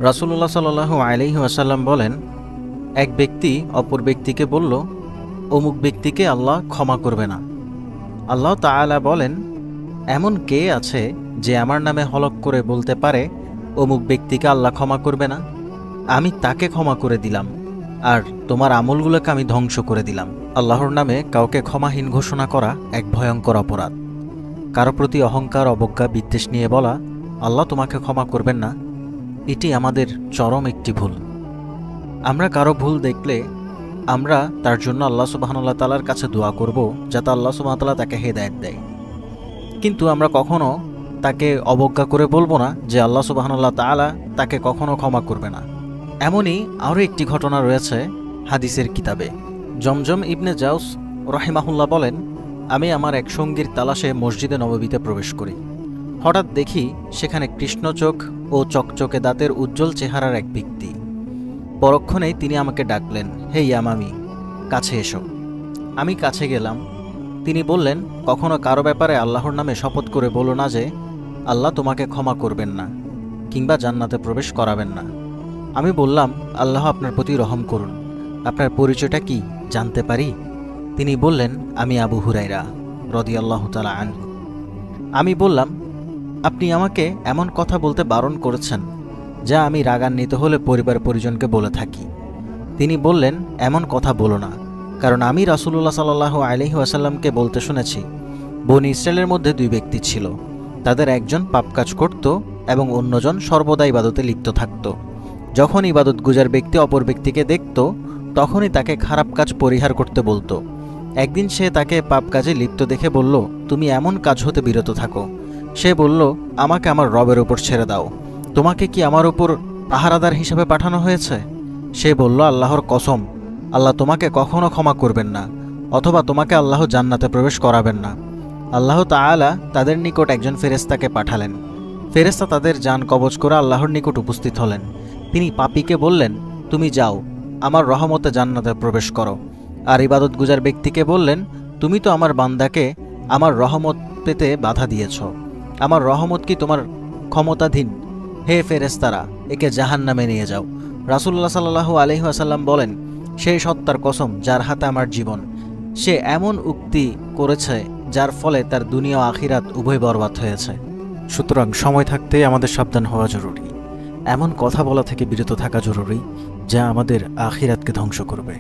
রাসূলুল্লাহ সাল্লাল্লাহু আলাইহি ওয়াসাল্লাম বলেন, এক ব্যক্তি অপর ব্যক্তিকে বলল, অমুক ব্যক্তিকে আল্লাহ ক্ষমা করবে না। আল্লাহ তাআলা বলেন, এমন কে আছে যে আমার নামে হলক করে বলতে পারে অমুক ব্যক্তিকে আল্লাহ ক্ষমা করবে না? আমি তাকে ক্ষমা করে দিলাম, আর তোমার আমলগুলোকে আমি ধ্বংস করে দিলাম। আল্লাহর নামে কাউকে ক্ষমাহীন ঘোষণা করা এক ভয়ঙ্কর অপরাধ। কারো প্রতি অহংকার, অবজ্ঞা, বিদ্বেষ নিয়ে বলা আল্লাহ তোমাকে ক্ষমা করবেন না, এটি আমাদের চরম একটি ভুল। আমরা কারো ভুল দেখলে আমরা তার জন্য আল্লাহ সুবহানাহু তাআলার কাছে দোয়া করব যাতে আল্লাহ সুবহানাহু তাআলা তাকে হেদায়েত দেয়। কিন্তু আমরা কখনো তাকে অবজ্ঞা করে বলবো না যে আল্লাহ সুবহানাহু তাআলা তাকে কখনো ক্ষমা করবে না। এমনই আরও একটি ঘটনা রয়েছে হাদিসের কিতাবে। জমজম ইবনে জাউস রাহিমাহুল্লাহ বলেন, আমি আমার এক সঙ্গীর তালাশে মসজিদে নববীতে প্রবেশ করি। হঠাৎ দেখি সেখানে কৃষ্ণচোখ ও চকচকে দাঁতের উজ্জ্বল চেহারার এক ব্যক্তি। পরক্ষণেই তিনি আমাকে ডাকলেন, হে ইয়ামামি, কাছে এসো। আমি কাছে গেলাম। তিনি বললেন, কখনো কারো ব্যাপারে আল্লাহর নামে শপথ করে বলো না যে আল্লাহ তোমাকে ক্ষমা করবেন না কিংবা জান্নাতে প্রবেশ করাবেন না। আমি বললাম, আল্লাহ আপনার প্রতি রহম করুন, আপনার পরিচয়টা কি জানতে পারি? তিনি বললেন, আমি আবু হুরায়রা রাদিয়াল্লাহু তাআলা আনহু। আমি বললাম, আপনি আমাকে এমন কথা বলতে বারণ করেছেন যা আমি রাগান্বিত হলে পরিবার পরিজনকে বলে থাকি। তিনি বললেন, এমন কথা বলো না, কারণ আমি রাসূলুল্লাহ সাল্লাল্লাহু আলাইহি ওয়াসাল্লামকে বলতে শুনেছি, বনী ইসরায়েলের মধ্যে দুই ব্যক্তি ছিল, তাদের একজন পাপ কাজ করত এবং অন্যজন সর্বদা ইবাদতে লিপ্ত থাকত। যখন ইবাদত গুজার ব্যক্তি অপর ব্যক্তিকে দেখত তখনই তাকে খারাপ কাজ পরিহার করতে বলতো। একদিন সে তাকে পাপ কাজে লিপ্ত দেখে বলল, তুমি এমন কাজ হতে বিরত থাকো। সে বলল, আমাকে আমার রবের ওপর ছেড়ে দাও, তোমাকে কি আমার ওপর পাহারাদার হিসেবে পাঠানো হয়েছে? সে বলল, আল্লাহর কসম, আল্লাহ তোমাকে কখনো ক্ষমা করবেন না, অথবা তোমাকে আল্লাহ জান্নাতে প্রবেশ করাবেন না। আল্লাহ তাআলা তাদের নিকট একজন ফেরেশতাকে পাঠালেন। ফেরেশতা তাদের জান কবজ করে আল্লাহর নিকট উপস্থিত হলেন। তিনি পাপীকে বললেন, তুমি যাও, আমার রহমতে জান্নাতে প্রবেশ করো। আর ইবাদত গুজার ব্যক্তিকে বললেন, তুমি তো আমার বান্দাকে আমার রহমত পেতে বাধা দিয়েছ, আমার রহমত কি তোমার ক্ষমতাধীন? হে ফেরেশতারা, একে জাহান্নামে নিয়ে যাও। রাসূলুল্লাহ সাল্লাল্লাহু আলাইহি ওয়াসাল্লাম বলেন, সেই সত্তার কসম যার হাতে আমার জীবন, সে এমন উক্তি করেছে যার ফলে তার দুনিয়া ও আখিরাত উভয় বরবাদ হয়েছে। সুতরাং সময় থাকতেই আমাদের সাবধান হওয়া জরুরি। এমন কথা বলা থেকে বিরত থাকা জরুরি যা আমাদের আখিরাতকে ধ্বংস করবে।